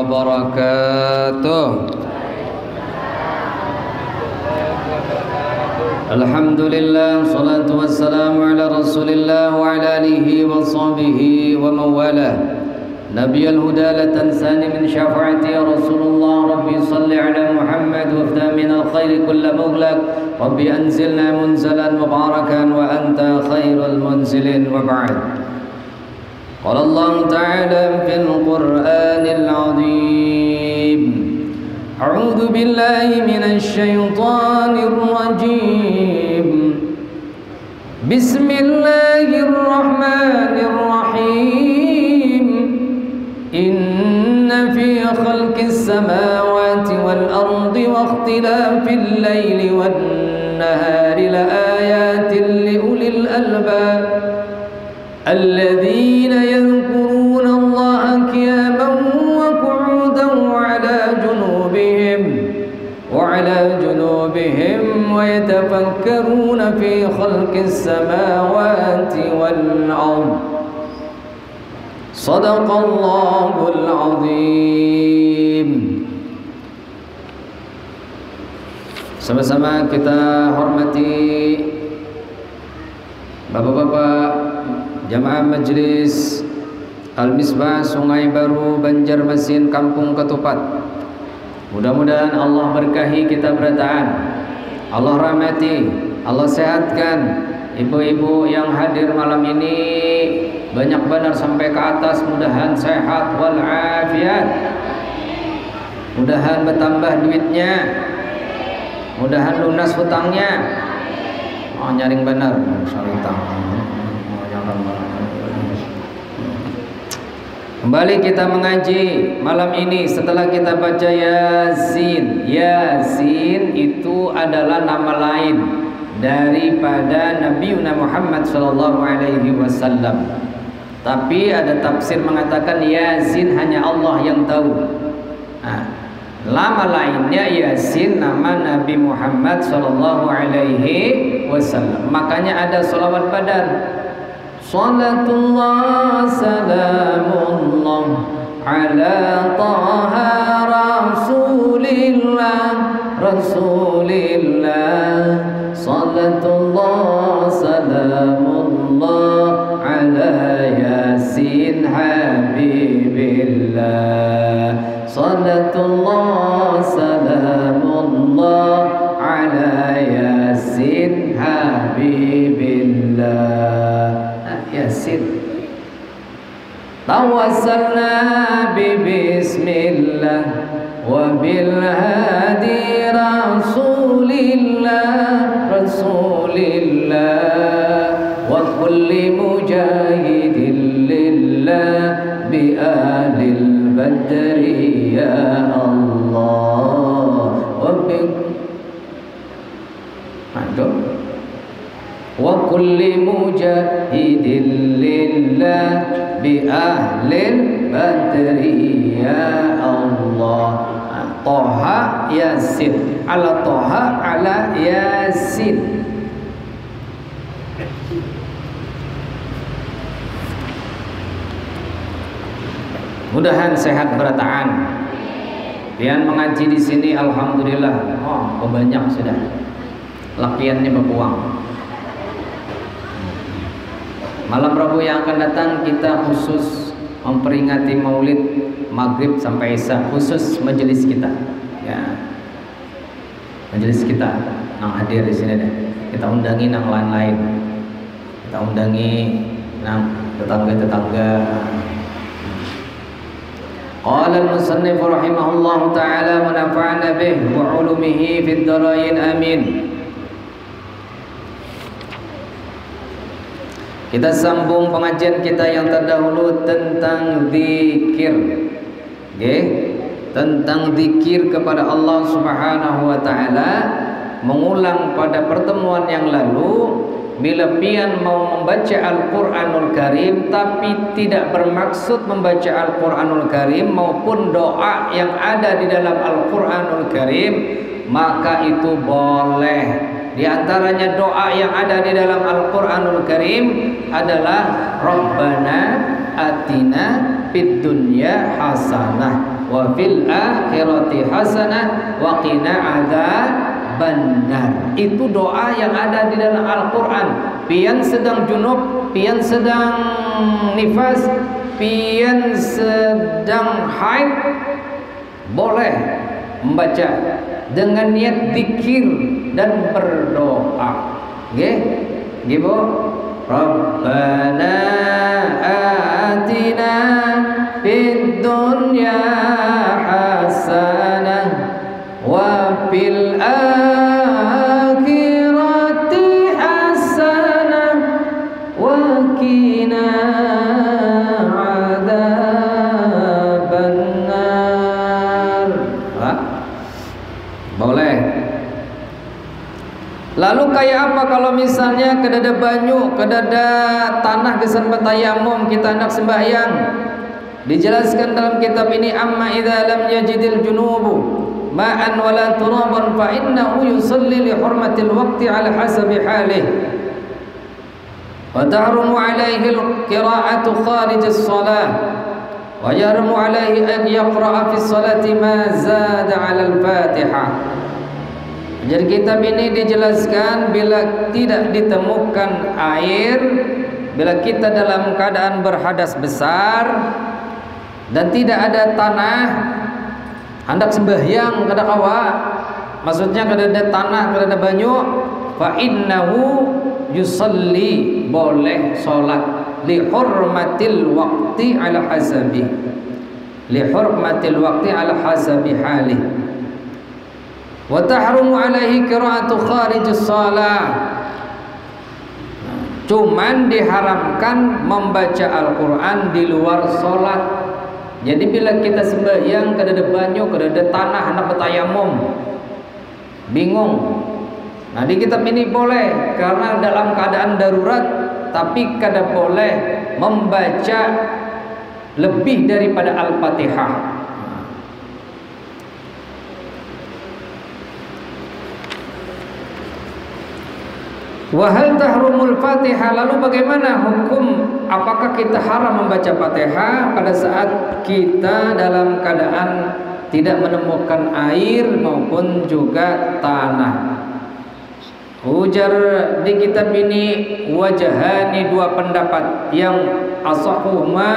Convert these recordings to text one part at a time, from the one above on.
wabarakatuh. Alhamdulillah, salatu wassalamu ala rasulillah wa ala alihi wa sahbihi wa mawalah. Nabiyul huda la tansani min syafaati ya Rasulullah. Rabbi salli ala Muhammad wafda min al-khairi kulla mughlaq. Rabbi anzilna munzalan mubarakan wa anta khairul munzilin wa ba'd. Qala Allah ta'ala fil Qur'anil 'azim. A'udzu billahi minasy syaithanir rajim. Bismillahirrahmanirrahim. Inna fi khalqis samawati wal ardi wa ikhtilafil laili wan nahari la ayatin li ulil albab alladzina yadhkuruna Allaha qiyaman wa qu'udan wa 'ala junubihim wa yatafakkaruna fi khalqis samawati wal ardh. Sadaqallahul azim. Sama-sama kita hormati bapak-bapak jamaah majelis Al-Misbah Sungai Baru Banjarmasin Kampung Ketupat. Mudah-mudahan Allah berkahi kita berataan, Allah rahmati, Allah sehatkan ibu-ibu yang hadir malam ini, banyak benar sampai ke atas, mudahan sehat walafiat, mudahan bertambah duitnya, mudahan lunas hutangnya. Oh, nyaring benar hutang. Kembali kita mengaji malam ini setelah kita baca Yasin. Yasin itu adalah nama lain daripada Nabi Muhammad SAW. Tapi ada tafsir mengatakan Yasin hanya Allah yang tahu. Nah, nama lainnya Yasin nama Nabi Muhammad SAW. Makanya ada sholawat badan. Salatullah salamullah ala taha rasulillah rasulillah. Salatullah salamullah ala Yasin habibillah. Salatullah salamullah ala Yasin habibillah. Yasin. Tawassalna bismillah wa bil hadi rasulillah rasulillah wa kulli mujahidin lillah bi ahlil badri ya Allah wa bi wa kulli mujahidin lillah bi ahlil badri ya Allah. Toha Yasin, ala Toha ala Yasin. Mudahan sehat berataan. Pian mengaji di sini alhamdulillah. Oh, banyak sudah. Lakiannya berpuang. Malam Rabu yang akan datang kita khusus memperingati Maulid Maghrib sampai Isya, khusus majelis kita. Ya, majelis kita yang hadir di sini deh. Kita undangi yang lain-lain. Kita undangi yang tetangga-tetangga. Qala al-musannif rahimahullahu taala wa nafa'ana bih wa 'ulumihi fid dharain amin. Kita sambung pengajian kita yang terdahulu tentang zikir. Okay? Tentang zikir kepada Allah Subhanahu wa taala. Mengulang pada pertemuan yang lalu, bila pian mau membaca Al-Qur'anul Karim tapi tidak bermaksud membaca Al-Qur'anul Karim maupun doa yang ada di dalam Al-Qur'anul Karim, maka itu boleh. Di antaranya doa yang ada di dalam Al-Qur'anul Karim adalah Rabbana atina fid dunya hasanah wa fil akhirati hasanah wa qina adzabannar. Itu doa yang ada di dalam Al-Qur'an. Pian sedang junub, pian sedang nifas, pian sedang haid, boleh membaca dengan niat zikir dan berdoa. Nggih, nggih Bu. Rabbana atina fid dunya hasanah wa fil akhirati hasanah wa qina adzabannar. Boleh. Lalu kayak apa kalau misalnya kedada banyu, kedada tanah kesan bertayamum kita hendak sembahyang? Dijelaskan dalam kitab ini, amma idza lam yajidil junubu ma'an wala turaban fa innahu yusalli li hurmatil waqti ala hasabi halih wa tahrumu alaihi al-qira'atu kharij as-salah wa yahrumu alaihi an yaqra'a fi as-salati ma zada 'ala al-Fatihah. Jadi kitab ini dijelaskan bila tidak ditemukan air, bila kita dalam keadaan berhadas besar dan tidak ada tanah, hendak sembahyang kada kawa, maksudnya kada ada tanah, kada ada banyu, fa innahu yusalli, boleh salat li hurmatil waqti ala hasabi, li hurmatil waqti ala hasabi halih. Wa tahrumu alaihi qira'atu kharijus shalah. Cuman diharamkan membaca Al-Qur'an di luar salat. Jadi bila kita sembahyang kada ada banyu, kada ada tanah, hendak bertayamum, bingung. Nah, di kitab ini boleh karena dalam keadaan darurat, tapi kada boleh membaca lebih daripada Al-Fatihah. Wa hal tahrumul Fatihah, lalu bagaimana hukum, apakah kita haram membaca Fatihah pada saat kita dalam keadaan tidak menemukan air maupun juga tanah? Ujar di kitab ini wajahani, dua pendapat. Yang asahuma,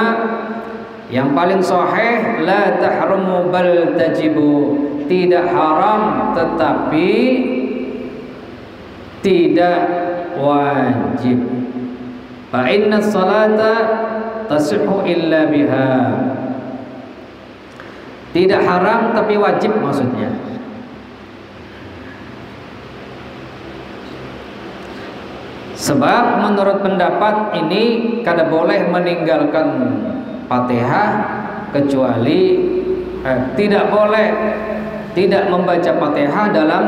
yang paling sahih, la tahrumu bal tajibu, tidak haram tetapi tidak wajib. Fa inna salata tasihhu illa biha. Tidak haram tapi wajib maksudnya. Sebab menurut pendapat ini kada boleh meninggalkan Fatihah kecuali tidak boleh tidak membaca Fatihah dalam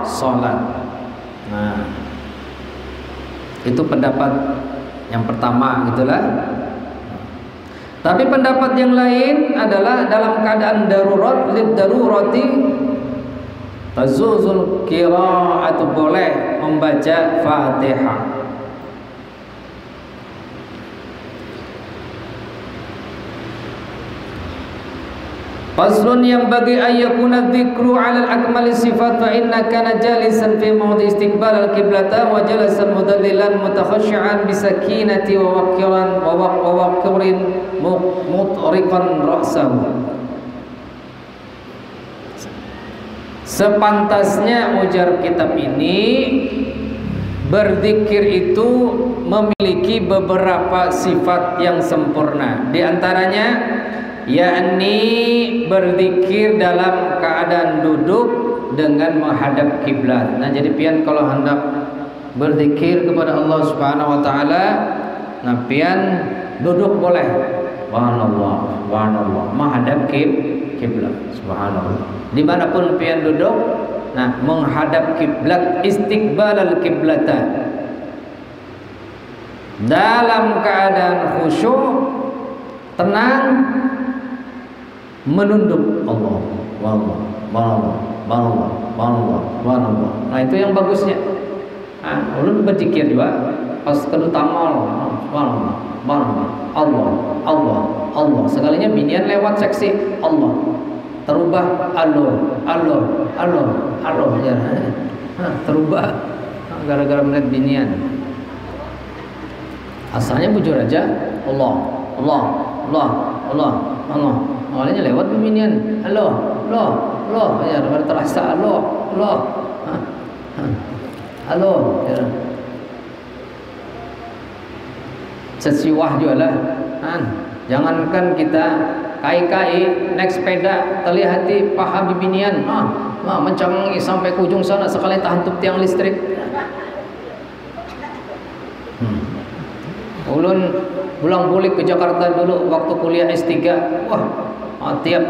sholat. Nah, itu pendapat yang pertama gitulah. Tapi pendapat yang lain adalah dalam keadaan darurat, lid darurati tazuzul qira'atu, boleh membaca Fatihah. Faslun yang bagi ayyakuna dzikru 'ala al-akmali sifat fa inna kana jalisan fi mawdi istiqbal al-qiblata wa jalasan mudallilan mutakhashshi'an bi sakinati wa waqqirin mutriqan ra'sahu. Sepantasnya ujar kitab ini, berzikir itu memiliki beberapa sifat yang sempurna. Di antaranya yakni berzikir dalam keadaan duduk dengan menghadap kiblat. Nah, jadi pian kalau hendak berzikir kepada Allah Subhanahu wa taala, nah pian duduk boleh. Subhanallah, subhanallah, menghadap kiblat. Subhanallah. Dimanapun pian duduk, nah menghadap kiblat, istiqbalal kiblata. Dalam keadaan khusyuk, tenang, menunduk Allah, Allah. Nah, itu yang bagusnya. Ulun berzikir juga pas kedu tamal, subhanallah, subhanallah, Allah, Allah, Allah. Sekalinya binian lewat seksi Allah, terubah Allah, Allah, Allah, Allah ya. Terubah gara-gara melihat binian. Asalnya bujur aja Allah, Allah, Allah, Allah, Allah. Awalnya lewat binian Allah, Allah, Allah ya, terasa Allah, Allah, Allah ya. Sesiwah juga lah. Jangankan kita kai-kai naik sepeda terlihat paha bibinian, mencangi sampai ke ujung sana sekali tahantup tiang listrik. Ulun pulang-pulik ke Jakarta dulu waktu kuliah S3. Wah, tiap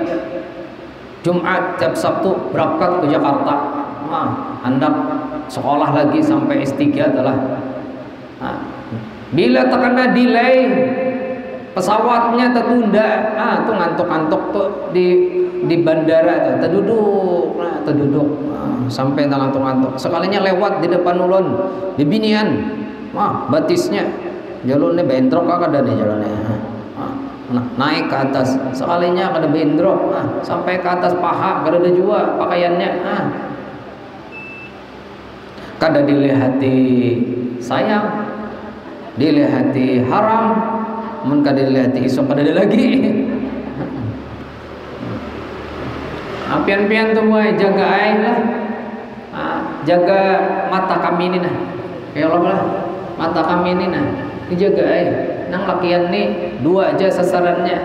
Jumat, tiap Sabtu berangkat ke Jakarta. Hendak sekolah lagi sampai S3 telah. Bila terkena delay pesawatnya tertunda, tuh ngantuk-ngantuk tuh di bandara tuh terduduk sampai ngantuk-ngantuk. Sekalinya lewat di depan ulun di binian, batisnya jalurnya bentrok kada nih jalannya. Naik ke atas, sekalinya kada bentrok, sampai ke atas paha kada ada jua pakaiannya. Kada dilihati sayang, dilihati haram, mun kada dilihati isok kada ada lagi. Pian-pian tuh boy jaga ai lah, jaga mata kami ini nah, kayak Allah lah mata kami ini nah, dijaga ai. Nang lakian nih dua aja sasarannya,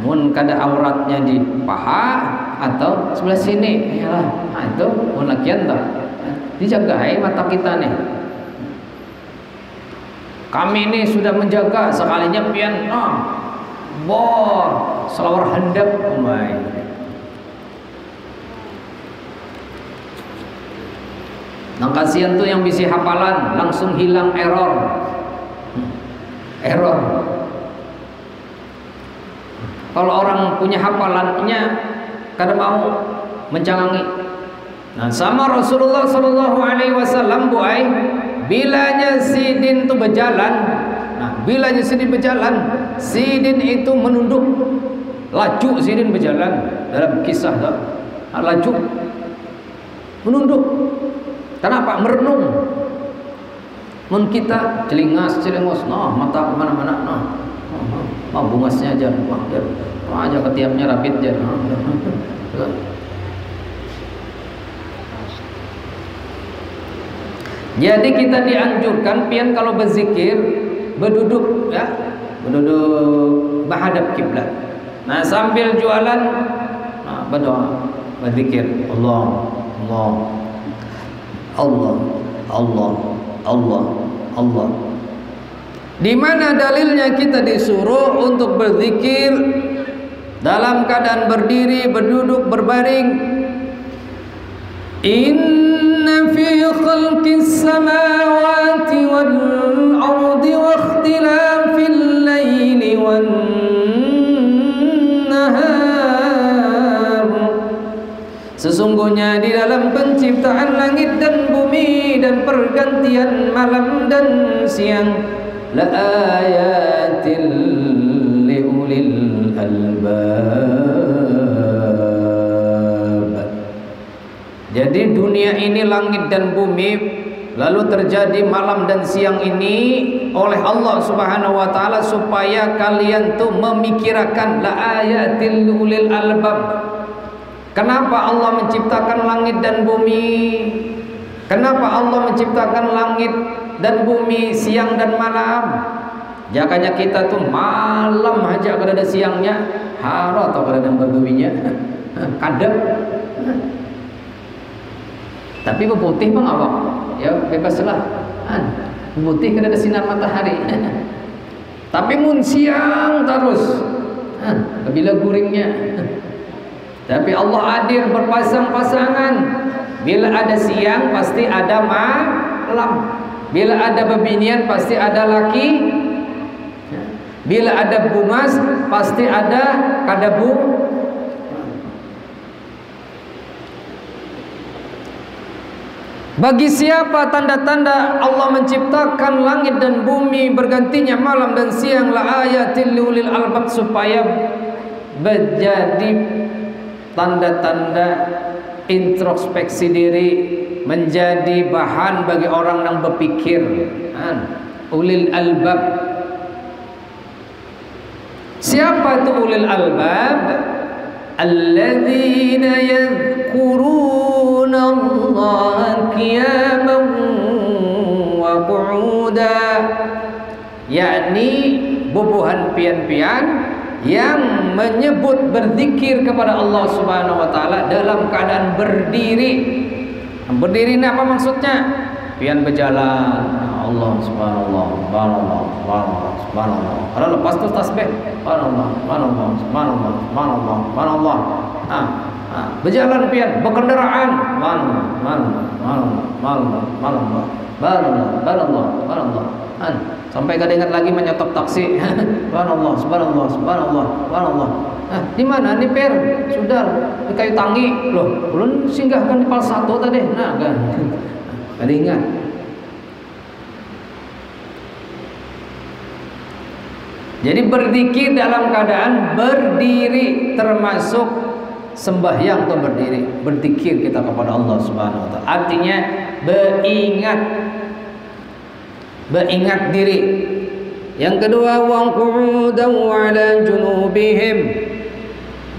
mun kada auratnya di paha atau sebelah sini, ya lah, itu mun lakian tak, dijaga ai mata kita nih. Kami ini sudah menjaga sekalinya pian selawar hendak umai. Nang kasihan tuh yang bisi hafalan langsung hilang error. Kalau orang punya hafalannya kada mau mencangangi. Nah, sama Rasulullah sallallahu alaihi wasallam buai bilanya sidin itu berjalan. Nah, bilanya sidin berjalan, sidin itu menunduk. Laju sidin berjalan dalam kisah dah. Laju menunduk. Kenapa? Merenung. Mun kita celingos, mata kemana-mana, bungasnya aja, aja ketiapnya rapid aja. Jadi kita dianjurkan pian kalau berzikir berduduk ya, berduduk menghadap kiblat. Nah, sambil jualan berdoa, berzikir Allah, Allah, Allah, Allah, Allah, Allah. Di mana dalilnya kita disuruh untuk berzikir dalam keadaan berdiri, berduduk, berbaring? Inna fi khalqis samawati wal ardi wa ikhtilafil laili wan nahar. Sesungguhnya di dalam penciptaan langit dan bumi dan pergantian malam dan siang la ayatil liulil albab. Jadi dunia ini langit dan bumi lalu terjadi malam dan siang ini oleh Allah Subhanahu wa taala supaya kalian tuh memikirkan la ayatil liulil albab. Kenapa Allah menciptakan langit dan bumi? Kenapa Allah menciptakan langit dan bumi siang dan malam? Jakanya kita tuh malam aja kada ada siangnya, haro atau kada ada berbuminya, kadang. Tapi putih bang awak, ya bebaslah. Putih kada ada sinar matahari. Tapi mun siang terus, bila guringnya. Tapi Allah hadir berpasang-pasangan. Bila ada siang pasti ada malam. Bila ada bebinian pasti ada laki. Bila ada bungas pasti ada kadabu. Bagi siapa tanda-tanda Allah menciptakan langit dan bumi, bergantinya malam dan siang, la ayatil liulil albab, supaya menjadi tanda-tanda introspeksi diri, menjadi bahan bagi orang yang berpikir. Ulil albab. Siapa itu ulil albab? Alladzina yadhkuruna Allah qiyaman wa qu'uda, yakni bubuhan pian-pian yang menyebut berzikir kepada Allah Subhanahu wa taala dalam keadaan berdiri. Berdiri ini apa maksudnya? Pian berjalan. Allah subhanallah, subhanallah, subhanallah, subhanallah. Kalau lepas tu tasbih, subhanallah, subhanallah, subhanallah, subhanallah, subhanallah. Berjalan pian, berkendaraan, subhanallah, subhanallah, subhanallah, subhanallah, subhanallah, subhanallah. Sampai kadang ingat lagi menyetop taksi. Subhanallah, subhanallah, subhanallah, subhanallah. Di mana nih per? Sudah di Kayu Tangi. Loh, belum singgahkan di Pal 1 tadi. Nah, kan. Ada ingat. Jadi berzikir dalam keadaan berdiri termasuk sembahyang atau berdiri. Berzikir kita kepada Allah Subhanahu wa taala. Artinya beringat diri. Yang kedua, wa qu'udan wa 'ala junubihim.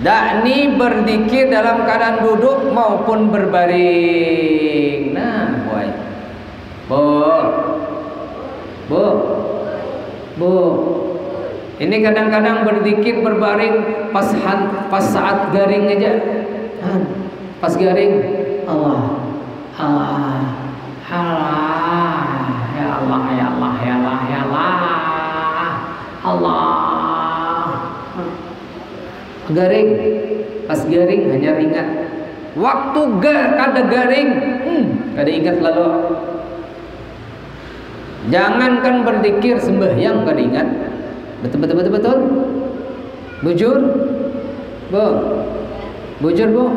Dakni berzikir dalam keadaan duduk maupun berbaring. Nah, Bu. Ini kadang-kadang berzikir berbaring pas saat garing aja. Pas garing, Allah. Ya Allah, ya Allah, ya Allah, ya Allah. Allah. Garing. Pas garing hanya ingat. Waktu kada garing, kada ingat lalu. Jangankan berzikir, sembahyang kada ingat. Betul. Bujur, Bu. Bujur, Bu.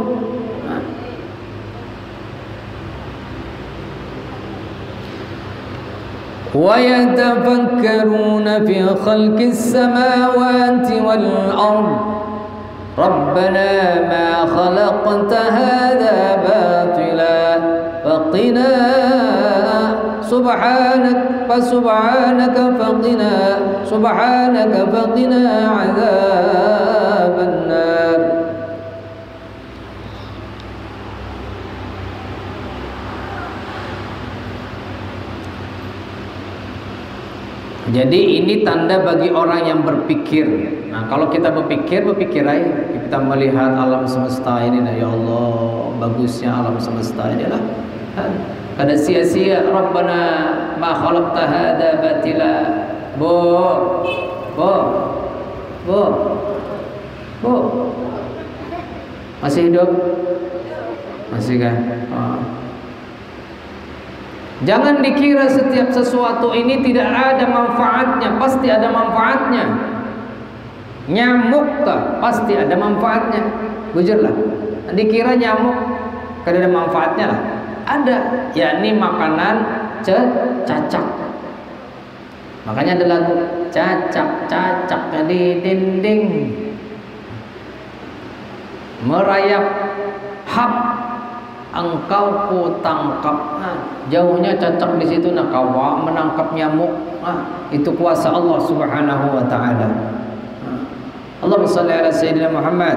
Wa yatafakkaruna fi khalqis samawati wal ard. Rabbana ma khalaqta hadha batila faqina subhanaka faqina adzaban nar. Jadi ini tanda bagi orang yang berpikir. Nah, kalau kita berpikir aja. Kita melihat alam semesta ini, nah ya Allah, bagusnya alam semesta ini lah. Kada sia-sia. Rabbana ma khalaqta hadza batila. Bu. Masih hidup? Masih kan? Jangan dikira setiap sesuatu ini tidak ada manfaatnya. Pasti ada manfaatnya. Nyamuk tak? Pasti ada manfaatnya. Bujurlah. Dikira nyamuk kada ada manfaatnya lah. Ada, yakni makanan cacak. Makanya ada lagu cacak di dinding, merayap hap engkau ku tangkap. Jauhnya cacak di situ, nak kawa menangkap nyamuk. Itu kuasa Allah Subhanahu wa taala. Allahumma shalli ala sayyidina Muhammad.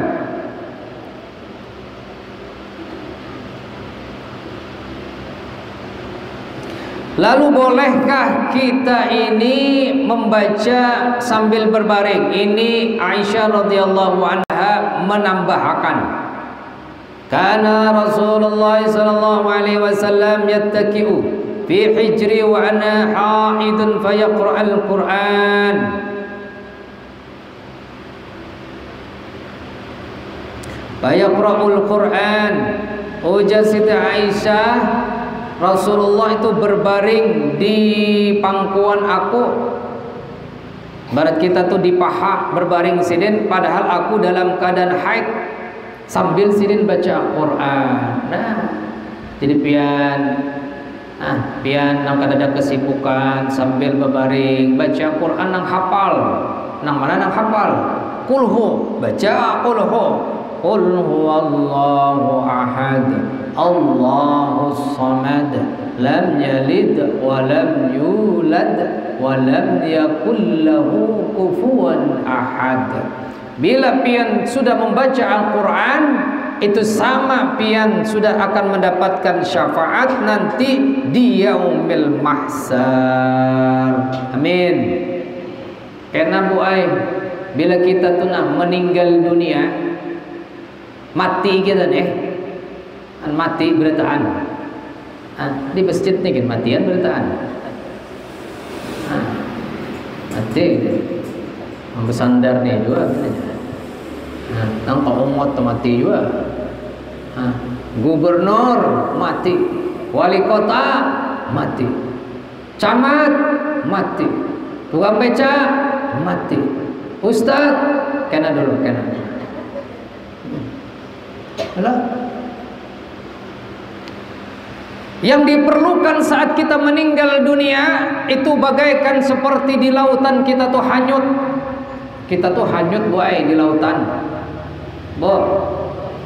Lalu bolehkah kita ini membaca sambil berbaring? Ini Aisyah radhiyallahu anha menambahkan, kana Rasulullah sallallahu alaihi wasallam yattaki'u fi hijri wa ana haidun fayaqra'al Qur'an. Fayaqra'ul Qur'an. Ujar Siti Aisyah, Rasulullah itu berbaring di pangkuan aku. Barat kita tuh di paha berbaring sidin, padahal aku dalam keadaan haid sambil sidin baca Quran. Nah, jadi pian Pian nang kada kesibukan sambil berbaring baca Quran nang hafal. Nang mana nang hafal? Kulhu, baca kulhu. Qul huwallahu ahad, Allahus samad, lam yalid wa lam yulad wa lam yakul lahu kufuwan ahad. Bila pian sudah membaca Al-Quran, itu sama pian sudah akan mendapatkan syafaat nanti di yaumil mahsyar. Amin. Karena Bu Ai, bila kita tuh meninggal dunia, mati kita nih, mati berataan. Di masjid nih kan matian berataan. Mati, bersandar nih juga. Nang umat mati juga. Gubernur mati, wali kota mati, camat mati, tukang beca mati, ustad kena dulu kena. Yang diperlukan saat kita meninggal dunia itu bagaikan seperti di lautan kita tuh hanyut. Kita tuh hanyut Bu Ai di lautan.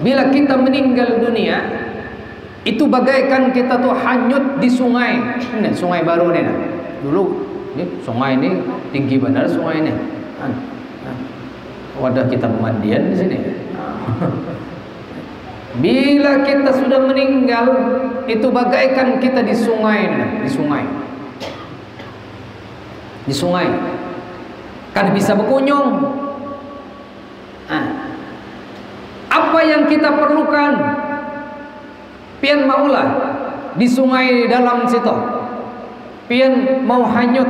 Bila kita meninggal dunia itu bagaikan kita tuh hanyut di sungai. Ini sungai baru nih. Dulu ini sungai ini tinggi benar sungai ini. Wadah kita pemandian di sini. Bila kita sudah meninggal itu bagaikan kita di sungai nih, di sungai. Kan bisa berkunjung. Apa yang kita perlukan? Pian maulah di sungai dalam situ. Pian mau hanyut.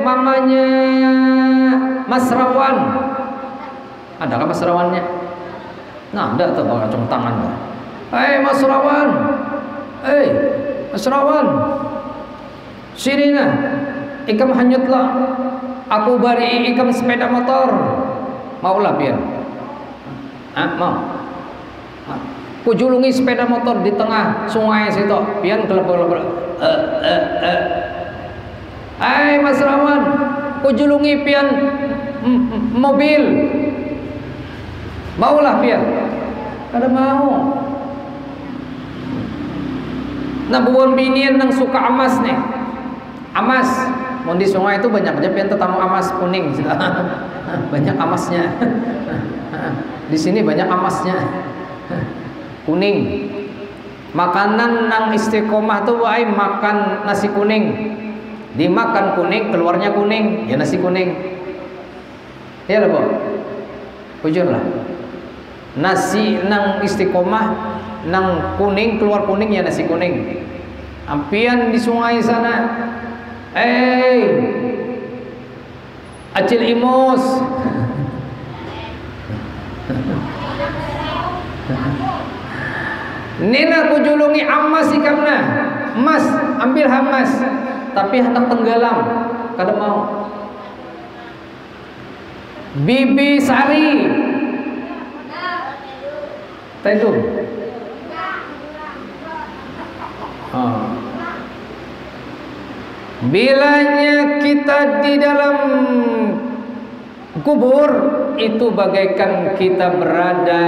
Mamanya Mas Rawan. Adakah Mas Rawannya? Nah, ada tuh bawa cung tangan. Mas Rawan. Mas Rawan. Sini nah. Ikam hanyutlah. Aku bari ikam sepeda motor. Maulah pian. Mau. Kujulungi sepeda motor di tengah sungai situ. Pian kelebur-lebur. Mas Rawan, kujulungi pian mobil. Maulah pian. Kada mau. Nah buon binian nang suka emas nih. Emas. Mau di sungai itu banyak aja pian tetamu emas kuning. Banyak emasnya. Di sini banyak emasnya. Kuning. Makanan nang istiqomah tuh wae makan nasi kuning. Dimakan kuning, keluarnya kuning, ya nasi kuning. Ya lah, Bu. Jujur lah. Nasi nang istiqomah nang kuning, keluar kuning ya nasi kuning. Ampian di sungai sana. Acil imus. Nina kujulungi amas ikamna. Mas, ambil hamas. Tapi hendak tenggelam, kada mau. Bibi Sari. Tentu. Bilanya kita di dalam kubur itu bagaikan kita berada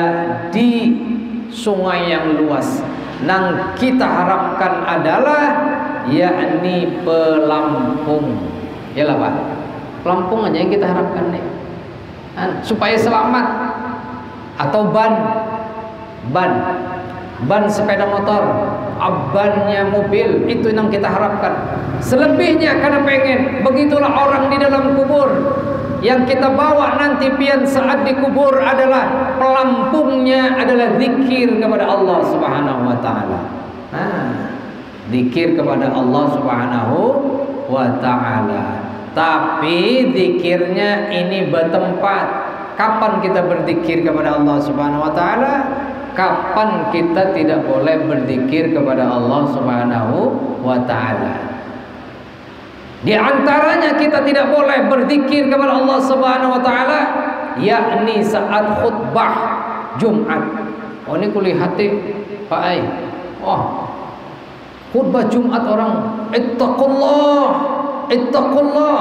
di sungai yang luas. Nang kita harapkan adalah yakni pelampung. Yalah Pak. Pelampung aja yang kita harapkan nih. Supaya selamat. Atau ban sepeda motor, bannya mobil, itu yang kita harapkan. Selebihnya karena pengen. Begitulah orang di dalam kubur. Yang kita bawa nanti pian saat dikubur adalah pelampungnya adalah zikir kepada Allah Subhanahu wa taala. Zikir kepada Allah Subhanahu wa taala. Tapi zikirnya ini bertempat. Kapan kita berzikir kepada Allah Subhanahu wa taala? Kapan kita tidak boleh berzikir kepada Allah Subhanahu wa taala? Di antaranya kita tidak boleh berzikir kepada Allah Subhanahu wa taala yakni saat khutbah Jumat. Ini kulihat Pak Ai. Khutbah Jumat orang, ittaqullah, ittaqullah,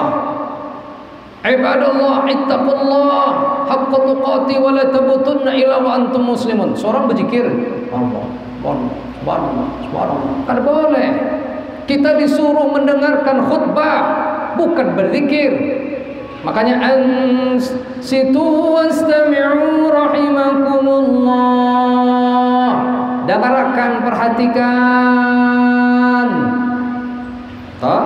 ibadallah, ittaqullah, haqqa tuqati wa la tamutunna illa wa antum muslimun. Seorang berzikir, Allah, subhanallah, subhanallah. Kan boleh. Kita disuruh mendengarkan khutbah, bukan berzikir. Makanya ansitu wastami'u rahimakumullah. Dengarkan, perhatikan. Toh?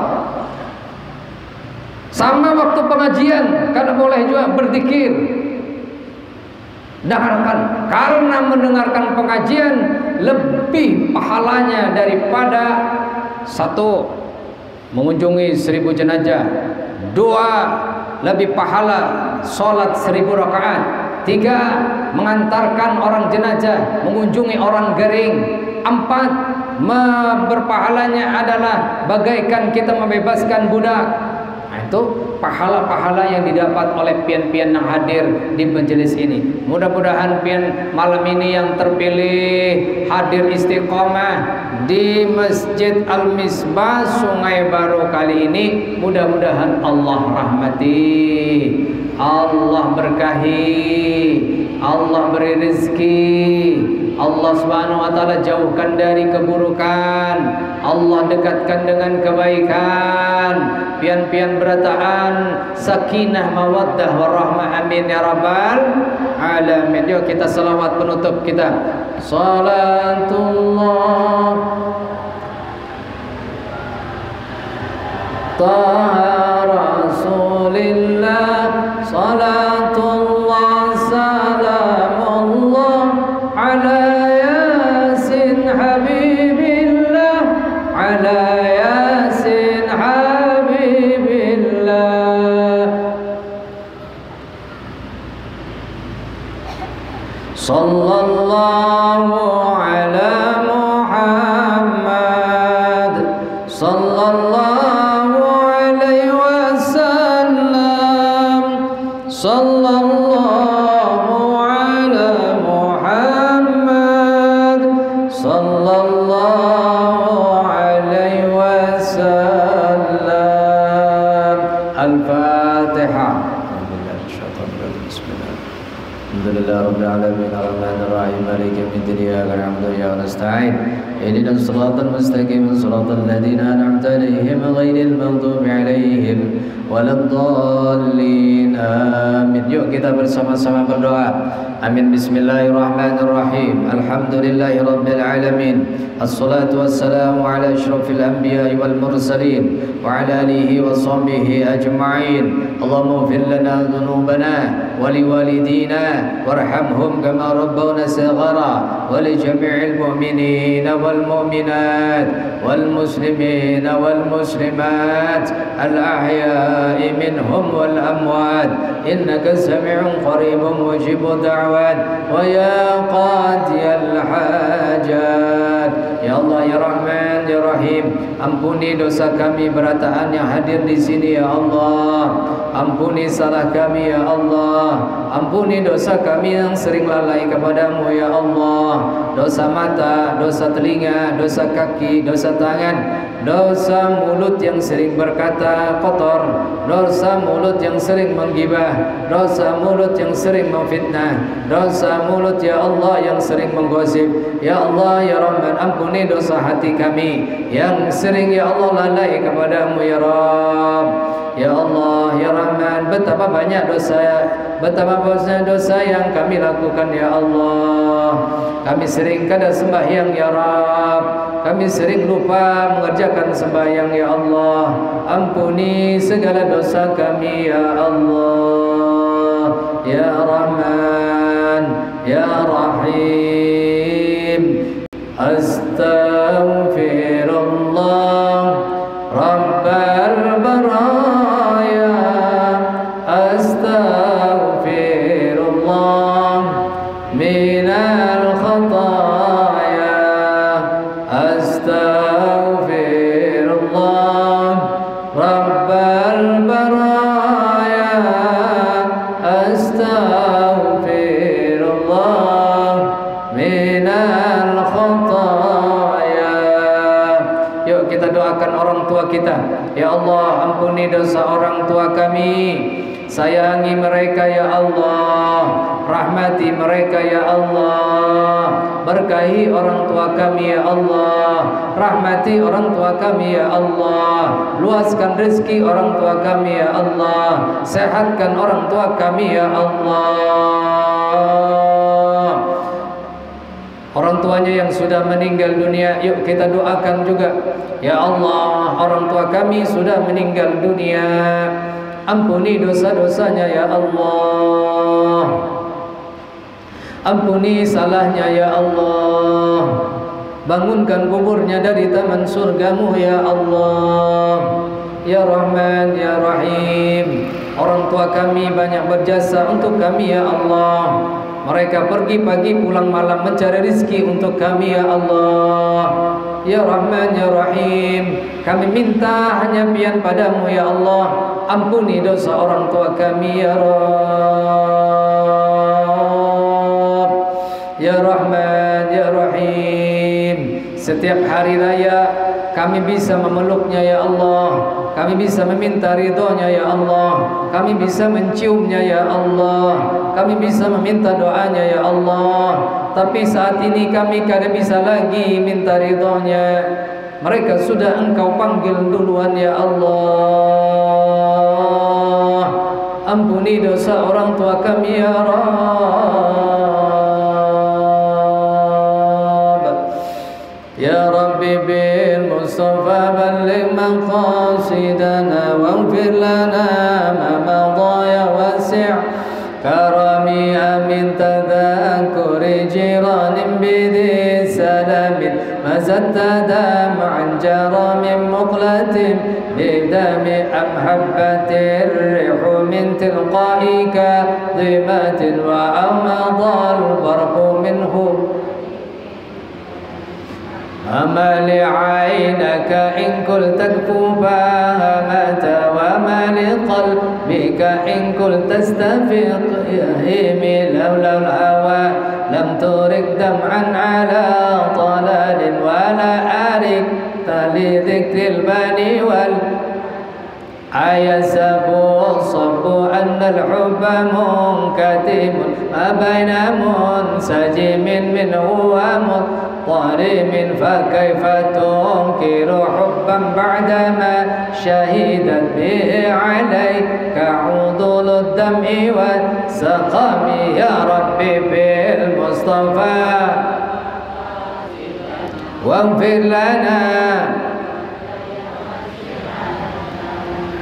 Sama waktu pengajian, karena boleh juga berzikir. Dengarkan, karena mendengarkan pengajian lebih pahalanya daripada satu, mengunjungi 1000 jenazah. Dua, lebih pahala sholat 1000 rakaat. Tiga, mengantarkan orang jenazah, mengunjungi orang garing. Empat, berpahalanya adalah bagaikan kita membebaskan budak. Nah, itu pahala-pahala yang didapat oleh pian-pian yang hadir di majelis ini. Mudah-mudahan pian malam ini yang terpilih hadir istiqomah di Masjid Al-Misbah Sungai Baru kali ini. Mudah-mudahan Allah rahmati, Allah berkahi, Allah beri rezeki, Allah subhanahu wa ta'ala jauhkan dari keburukan, Allah dekatkan dengan kebaikan. Pian-pian berataan sakinah mawaddah warahmah, amin ya rabbal alamin. Yuk kita salawat penutup kita. Salatullah taha rasulillah, salatullah salamullah ala yasin habibillah, ala yasin habibillah. Sallallahu ala Muhammad, sallallahu alaihi wasallam, sallallahu ala Muhammad, sallallahu alaihi wasallam. Al-Fatihah. Alhamdulillah rabbil alamin arrahmanir rahim maliki yaumiddin iyyaka na'budu wa iyyaka nasta'in ihdinas siratal mustaqim siratal ladzina an'amta 'alaihim ghairil maghdubi 'alaihim waladdallin amin. Yuk kita bersama-sama berdoa. Amin. Bismillahirrahmanirrahim. Alhamdulillahi rabbil alamin. Assalatu wassalamu ala asyrafil anbiya'i wal mursalin wa ala alihi wa sahbihi ajma'in. Allahumma ighfir lana dhunubana wa liwalidina warhamhum kama rabbawna saghara wa li jami'il mu'minina wal mu'minat wal muslimina wal muslimat al ahya'i minhum wal amwat innaka sami'un qaribun mujibud da'wat wa ya qadiyal hajat. Ya Allah, ya Rahman, ya Rahim, ampuni dosa kami berataan yang hadir di sini ya Allah. Ampuni salah kami ya Allah. Ampuni dosa kami yang sering lalai kepadamu ya Allah. Dosa mata, dosa telinga, dosa kaki, dosa tangan, dosa mulut yang sering berkata kotor, dosa mulut yang sering menggibah, dosa mulut yang sering memfitnah, dosa mulut ya Allah yang sering menggosip. Ya Allah, ya Rahman, ampuni dosa hati kami yang sering ya Allah lalai kepadamu ya Rabb. Ya Allah, ya Rahman, betapa banyak dosa, betapa banyak dosa yang kami lakukan ya Allah. Kami sering kada sembahyang ya Rabb, kami sering lupa mengerjakan sembahyang ya Allah. Ampuni segala dosa kami ya Allah. Ya Rahman, ya Rahim. Astaghfirullah Rabbal baraya, astaghfirullah minal khataya, astaghfirullah Rabbal baraya, astaghfirullah minal khataya. tua kita. Ya Allah, ampuni dosa orang tua kami. Sayangi mereka ya Allah, rahmati mereka ya Allah, berkahi orang tua kami ya Allah, rahmati orang tua kami ya Allah, luaskan rezeki orang tua kami ya Allah, sehatkan orang tua kami ya Allah. Orang tuanya yang sudah meninggal dunia, yuk kita doakan juga. Ya Allah, orang tua kami sudah meninggal dunia, ampuni dosa-dosanya ya Allah, ampuni salahnya ya Allah, bangunkan kuburnya dari taman surgamu ya Allah. Ya Rahman ya Rahim, orang tua kami banyak berjasa untuk kami ya Allah. Mereka pergi pagi pulang malam mencari rezeki untuk kami ya Allah. Ya Rahman ya Rahim, kami minta hanya pian padamu ya Allah, ampuni dosa orang tua kami ya Rabb. Ya Rahman ya Rahim, setiap hari raya kami bisa memeluknya ya Allah, kami bisa meminta ridhonya ya Allah, kami bisa menciumnya ya Allah, kami bisa meminta doanya ya Allah. Tapi saat ini kami kada bisa lagi minta ridhonya, mereka sudah Engkau panggil duluan ya Allah. Ampuni dosa orang tua kami ya Rabb. Ya Rabbi bil Mustafa balligh maqasidana waghfir lana ma madha ya wasi' karami amin tadhakuri jiranin bidhi salamin mazadta dam'an jaramin muqlatin bidami amhabbatir rihu min tilqaika dhimatin wa amadal barqu minhu أما لعينك إن قلت كفوفها مات وما لقلبك إن قلت استفق يهيمي لولا الهوى لم ترك دمعا على طلال ولا أركت لذكر البني أيسب الصب أن الحب منكتم ما بين منسجم منه ومضطرم فكيف تنكر حبا بعدما شهدت به عليك عضل الدمع والسقم يا ربي بالمصطفى واغفر لنا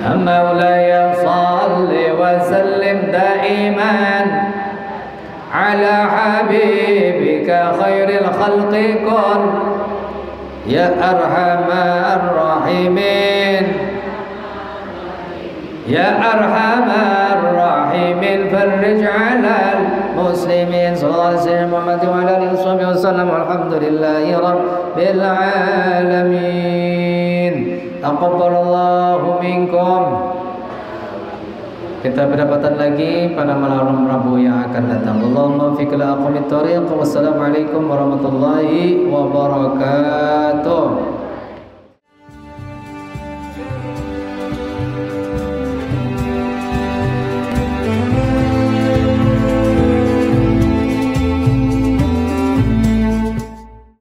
مولاي صل وسلم دائما على حبيبك خير الخلق كن يا أرحم الراحمين يا أرحم الراحمين فرج على المسلمين صلى الله عليه وسلم محمد وعلى آله وصحبه وسلم والحمد لله رب العالمين. Taqabbalallahu minkum. Kita berdapatan lagi pada malam Rabu yang akan datang. Allahumma fiqil aqwamit thariq. Wassalamualaikum warahmatullahi wabarakatuh.